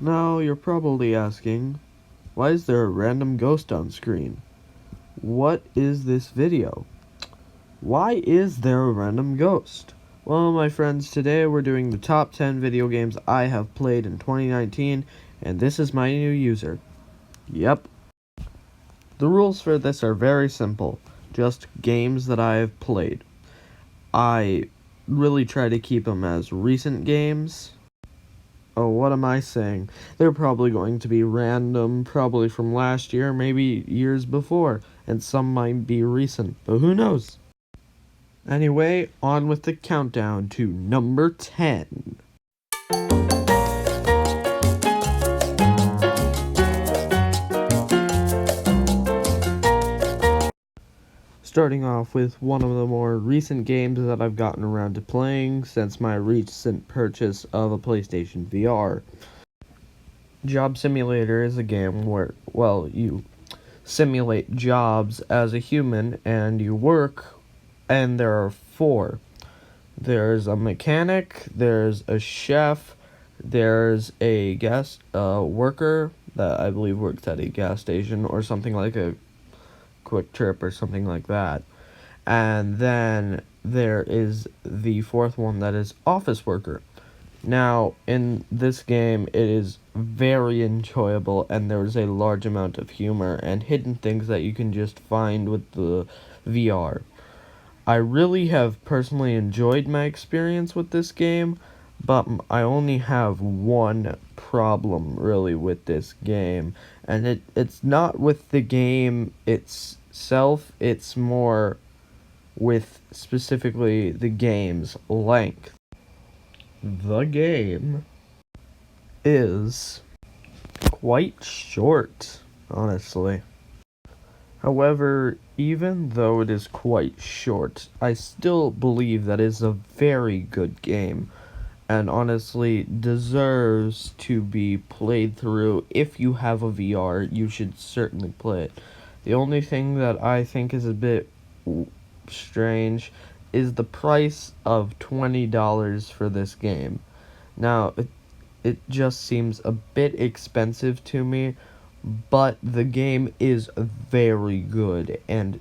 Now, you're probably asking, why is there a random ghost on screen? What is this video? Why is there a random ghost? Well, my friends, today we're doing the top 10 video games I have played in 2019, and this is my new user. Yep. The rules for this are very simple, just games that I have played. I really try to keep them as recent games. Oh, what am I saying? They're probably going to be random, probably from last year, maybe years before, and some might be recent, but who knows? Anyway, on with the countdown to number 10. Starting off with one of the more recent games that I've gotten around to playing since my recent purchase of a PlayStation VR. Job Simulator is a game where, well, you simulate jobs as a human and you work, and there are four. There's a mechanic, there's a chef, there's a gas worker that I believe works at a gas station or something like a Quick Trip or something like that. And then there is the fourth one that is office worker. Now, in this game, it is very enjoyable, and there is a large amount of humor and hidden things that you can just find with the VR. I really have personally enjoyed my experience with this game, but I only have one problem, really, with this game, and it's not with the game itself, it's more with specifically the game's length. The game is quite short, honestly. However, even though it is quite short, I still believe that it is a very good game, and honestly deserves to be played through. If you have a VR, you should certainly play it. The only thing that I think is a bit strange is the price of $20 for this game. Now, it just seems a bit expensive to me, but the game is very good, and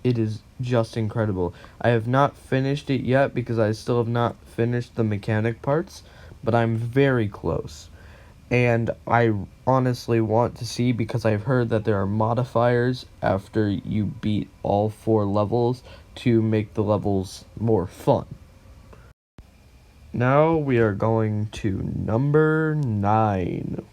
it is just incredible. I have not finished it yet because I still have not finished the mechanic parts, but I'm very close. And I honestly want to see, because I've heard that there are modifiers after you beat all 4 levels to make the levels more fun. Now we are going to number 9.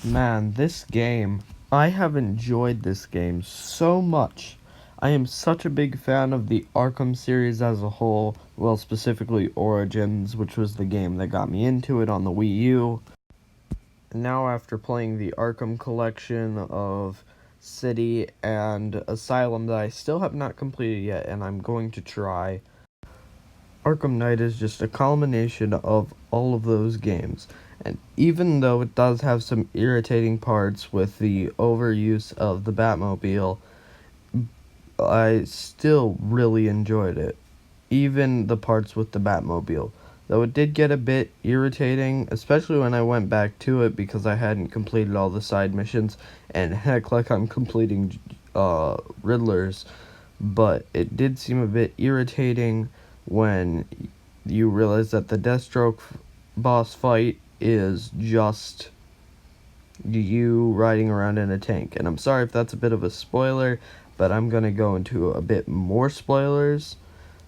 Man, this game, I have enjoyed this game so much. I am such a big fan of the Arkham series as a whole, well, specifically Origins, which was the game that got me into it on the Wii U. And now after playing the Arkham collection of City and Asylum that I still have not completed yet, and I'm going to try, Arkham Knight is just a culmination of all of those games. And even though it does have some irritating parts with the overuse of the Batmobile, I still really enjoyed it. Even the parts with the Batmobile. Though it did get a bit irritating, especially when I went back to it because I hadn't completed all the side missions. And heck, like I'm completing Riddlers. But it did seem a bit irritating when you realize that the Deathstroke boss fight is just you riding around in a tank. And I'm sorry if that's a bit of a spoiler, but I'm gonna go into a bit more spoilers.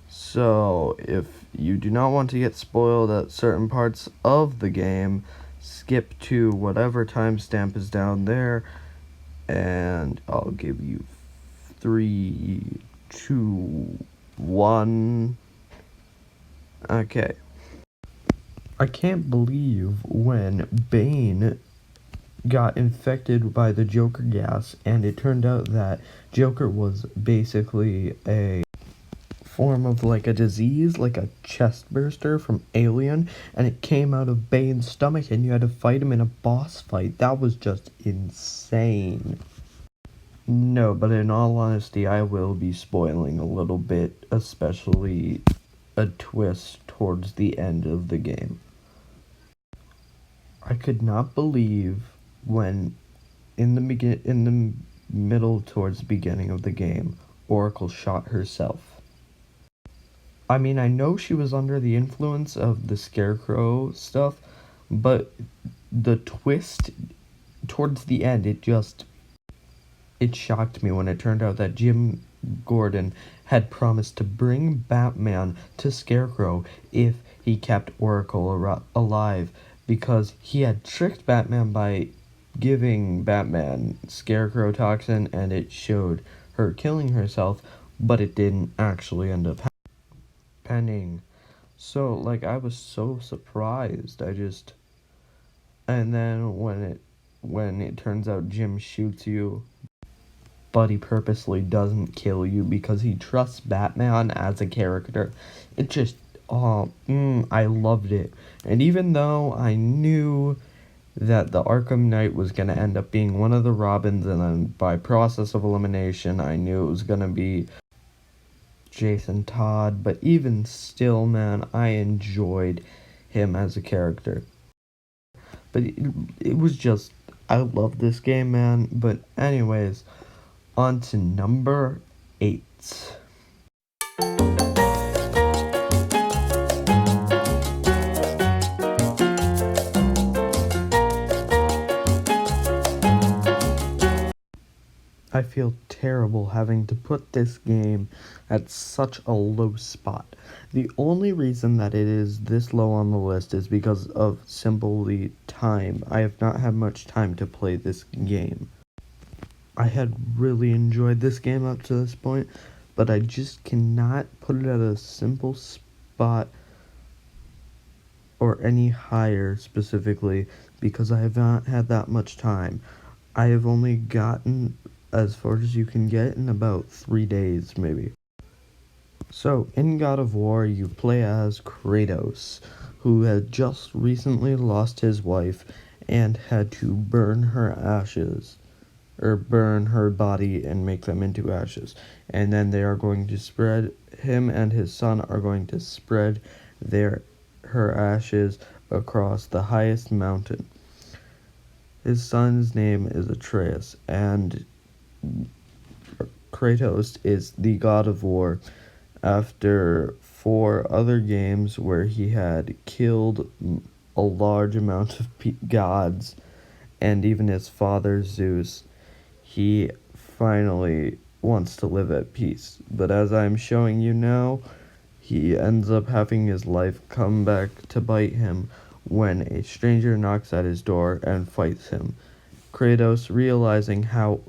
So if you do not want to get spoiled at certain parts of the game, skip to whatever timestamp is down there, and I'll give you 3, 2, 1. Okay. I can't believe when Bane got infected by the Joker gas, and it turned out that Joker was basically a form of like a disease, like a chest burster from Alien, and it came out of Bane's stomach, and you had to fight him in a boss fight. That was just insane. No, but in all honesty, I will be spoiling a little bit, especially a twist towards the end of the game. I could not believe when in the middle towards the beginning of the game, Oracle shot herself. I mean, I know she was under the influence of the Scarecrow stuff, but the twist towards the end, it shocked me when it turned out that Jim Gordon had promised to bring Batman to Scarecrow if he kept Oracle alive, because he had tricked Batman by giving Batman Scarecrow toxin, and it showed her killing herself, but it didn't actually end up happening. So, like, I was so surprised. And then when it turns out Jim shoots you, but he purposely doesn't kill you because he trusts Batman as a character. It just, I loved it. And even though I knew that the Arkham Knight was going to end up being one of the Robins, and then by process of elimination, I knew it was going to be Jason Todd, but even still, man, I enjoyed him as a character. But it was just, I love this game, man. But anyways, on to number 8. I feel terrible having to put this game at such a low spot. The only reason that it is this low on the list is because of simply time. I have not had much time to play this game. I had really enjoyed this game up to this point, but I just cannot put it at a simple spot or any higher specifically because I have not had that much time. I have only gotten as far as you can get in about 3 days, maybe. So, in God of War, you play as Kratos, who had just recently lost his wife and had to burn her ashes, or burn her body and make them into ashes. And then they are going to spread, him and his son are going to spread her ashes across the highest mountain. His son's name is Atreus, and Kratos is the god of war after 4 other games where he had killed a large amount of gods and even his father Zeus. He finally wants to live at peace, but as I'm showing you now, he ends up having his life come back to bite him when a stranger knocks at his door and fights him. Kratos, realizing how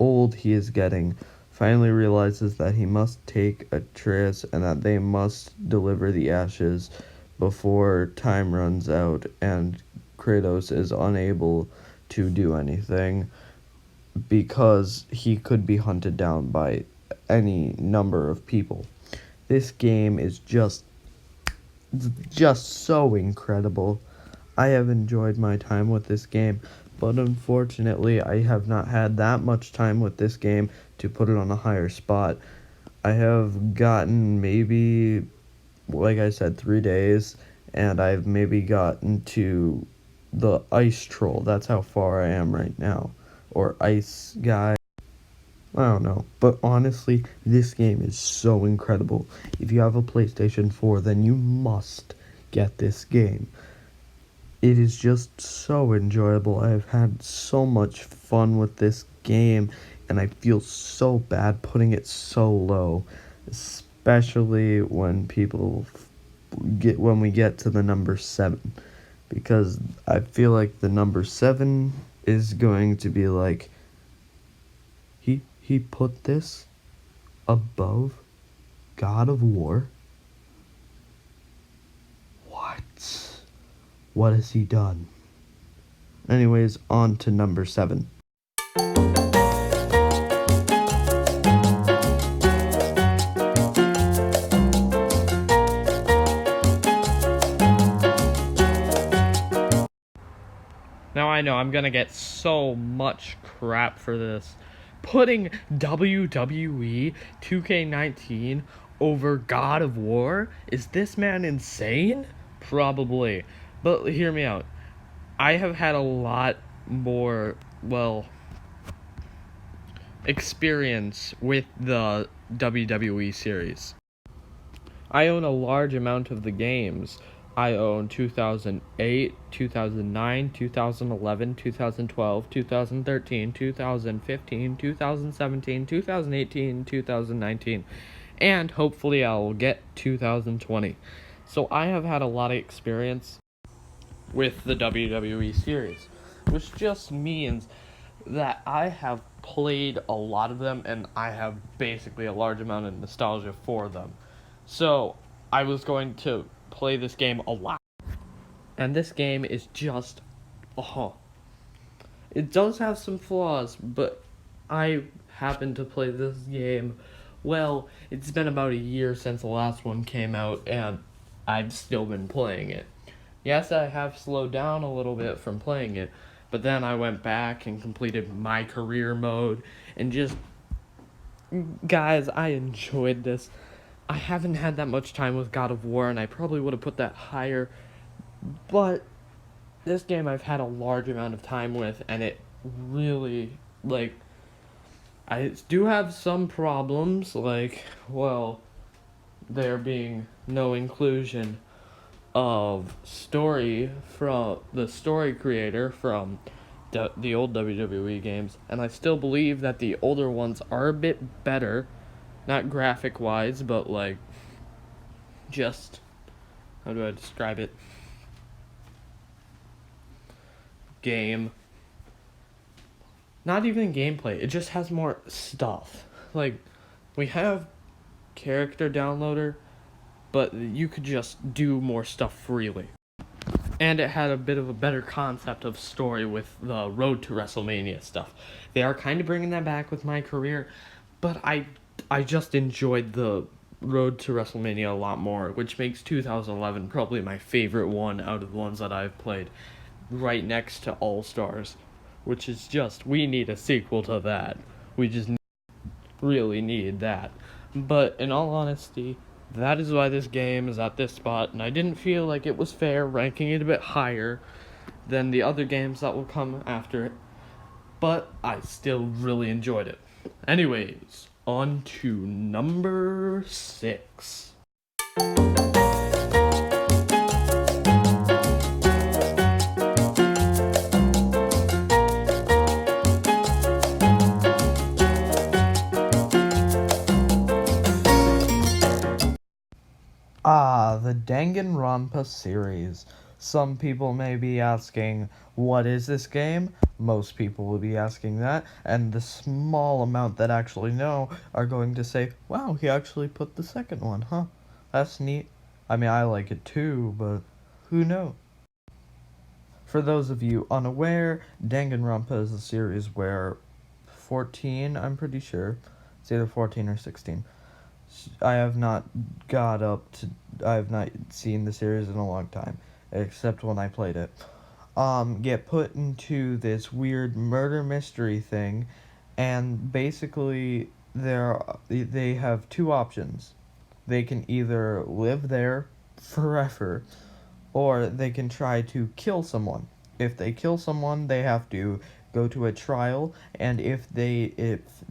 old he is getting, finally realizes that he must take Atreus and that they must deliver the ashes before time runs out, and Kratos is unable to do anything because he could be hunted down by any number of people. This game is just so incredible. I have enjoyed my time with this game, but unfortunately I have not had that much time with this game to put it on a higher spot. I have gotten maybe, like I said, 3 days, and I've maybe gotten to the ice troll. That's how far I am right now. Or ice guy. I don't know. But honestly, this game is so incredible. If you have a PlayStation 4, then you must get this game. It is just so enjoyable. I've had so much fun with this game, and I feel so bad putting it so low, especially when when we get to the number 7, because I feel like the number 7 is going to be like, he put this above God of War? What has he done? Anyways, on to number 7. I know I'm gonna get so much crap for this. Putting WWE 2K19 over God of War? Is this man insane? Probably. But hear me out. I have had a lot more, well, experience with the WWE series. I own a large amount of the games. I own 2008, 2009, 2011, 2012, 2013, 2015, 2017, 2018, 2019, and hopefully I'll get 2020. So I have had a lot of experience with the WWE series, which just means that I have played a lot of them and I have basically a large amount of nostalgia for them. So I was going to play this game a lot. And this game is just, oh, it does have some flaws, but I happen to play this game. Well, it's been about a year since the last one came out, and I've still been playing it. Yes, I have slowed down a little bit from playing it, but then I went back and completed my career mode, and just, guys, I enjoyed this. I haven't had that much time with God of War, and I probably would have put that higher, but this game I've had a large amount of time with, and it really, like, I do have some problems, like, well, there being no inclusion of story from the story creator from the old WWE games, and I still believe that the older ones are a bit better, not graphic wise, but like, just, how do I describe it? Game. Not even gameplay, it just has more stuff. Like, we have character downloader, but you could just do more stuff freely. And it had a bit of a better concept of story with the Road to WrestleMania stuff. They are kind of bringing that back with my career, but I just enjoyed the Road to WrestleMania a lot more, which makes 2011 probably my favorite one out of the ones that I've played, right next to All Stars, which is just, we need a sequel to that. We just really need that. But in all honesty, that is why this game is at this spot, and I didn't feel like it was fair ranking it a bit higher than the other games that will come after it, but I still really enjoyed it. Anyways, on to number 6. The Danganronpa series. Some people may be asking, what is this game? Most people will be asking that, and the small amount that actually know are going to say, wow, he actually put the second one, huh? That's neat. I mean, I like it too, but who knows? For those of you unaware, Danganronpa is a series where 14, I'm pretty sure, it's either 14 or 16. I have not seen the series in a long time, except when I played it. Get put into this weird murder mystery thing, and basically they have two options. They can either live there forever, or they can try to kill someone. If they kill someone, they have to go to a trial, and if they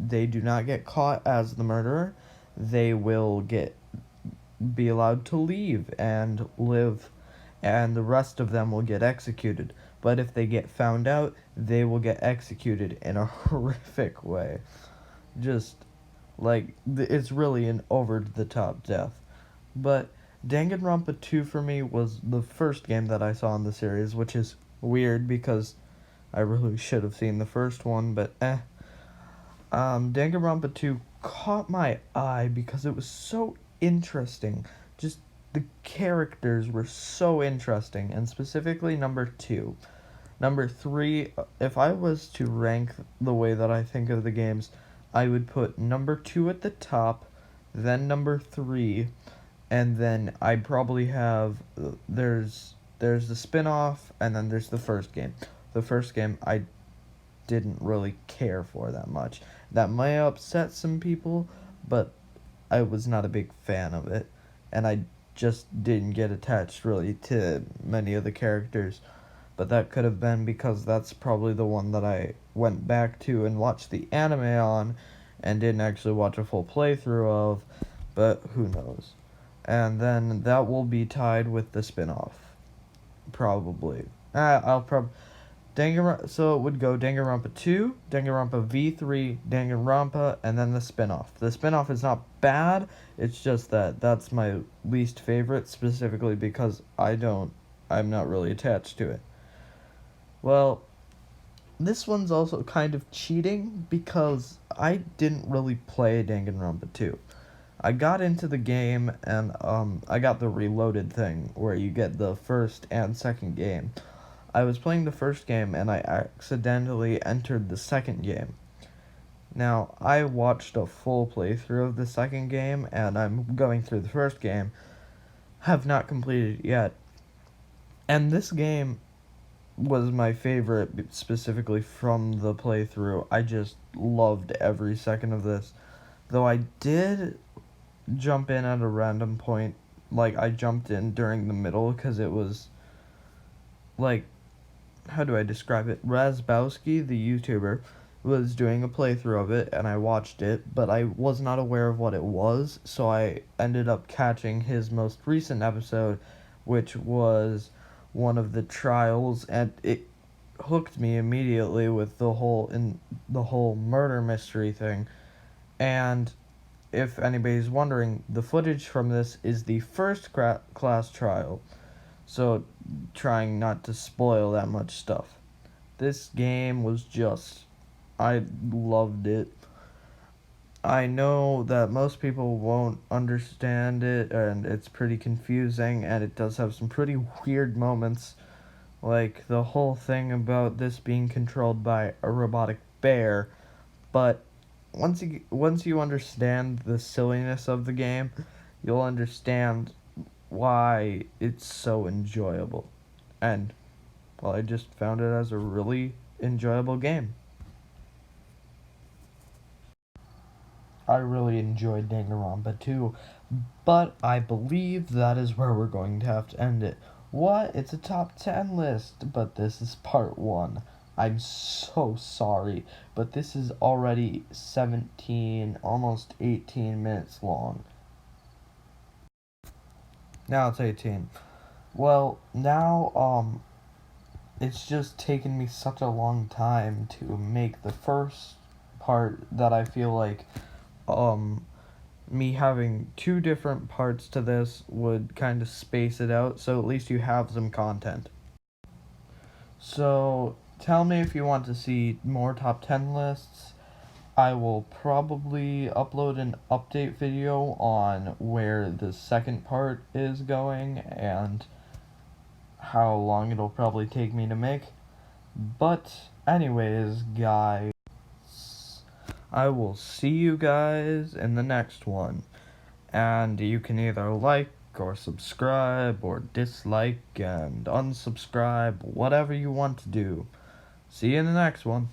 do not get caught as the murderer, they will be allowed to leave and live, and the rest of them will get executed. But if they get found out, they will get executed in a horrific way. Just, like, it's really an over-the-top death. But Danganronpa 2 for me was the first game that I saw in the series, which is weird because I really should have seen the first one, but Danganronpa 2 caught my eye because it was so interesting. Just the characters were so interesting, and specifically number 2. Number 3, if I was to rank the way that I think of the games, I would put number 2 at the top, then number 3, and then I'd probably have, there's the spin-off, and then there's the first game. the first game I didn't really care for that much. That might upset some people, but I was not a big fan of it, and I just didn't get attached really to many of the characters. But that could have been because that's probably the one that I went back to and watched the anime on and didn't actually watch a full playthrough of, but who knows. And then that will be tied with the spin-off. Probably. So it would go Danganronpa 2, Danganronpa V3, Danganronpa, and then the spin-off. The spin-off is not bad, it's just that that's my least favorite, specifically because I'm not really attached to it. Well, this one's also kind of cheating because I didn't really play Danganronpa 2. I got into the game and I got the reloaded thing where you get the first and second game. I was playing the first game and I accidentally entered the second game. Now, I watched a full playthrough of the second game and I'm going through the first game. Have not completed it yet. And this game was my favorite specifically from the playthrough. I just loved every second of this. Though I did jump in at a random point. Like, I jumped in during the middle because it was, like, how do I describe it? Razbowski, the YouTuber, was doing a playthrough of it, and I watched it, but I was not aware of what it was, so I ended up catching his most recent episode, which was one of the trials, and it hooked me immediately with the whole murder mystery thing. And if anybody's wondering, the footage from this is the first class trial, so trying not to spoil that much stuff. This game was I loved it. I know that most people won't understand it, and it's pretty confusing, and it does have some pretty weird moments, like the whole thing about this being controlled by a robotic bear, but once you understand the silliness of the game, you'll understand why it's so enjoyable. And, well, I just found it as a really enjoyable game. I really enjoyed Danganronpa too, but I believe that is where we're going to have to end it. What? It's a top 10 list, but this is part 1. I'm so sorry, but this is already 17, almost 18 minutes long. Now it's 18. Well, now, it's just taken me such a long time to make the first part that I feel like, me having 2 different parts to this would kind of space it out, so at least you have some content. So, tell me if you want to see more top 10 lists. I will probably upload an update video on where the second part is going and how long it'll probably take me to make. But anyways, guys, I will see you guys in the next one. And you can either like or subscribe or dislike and unsubscribe, whatever you want to do. See you in the next one.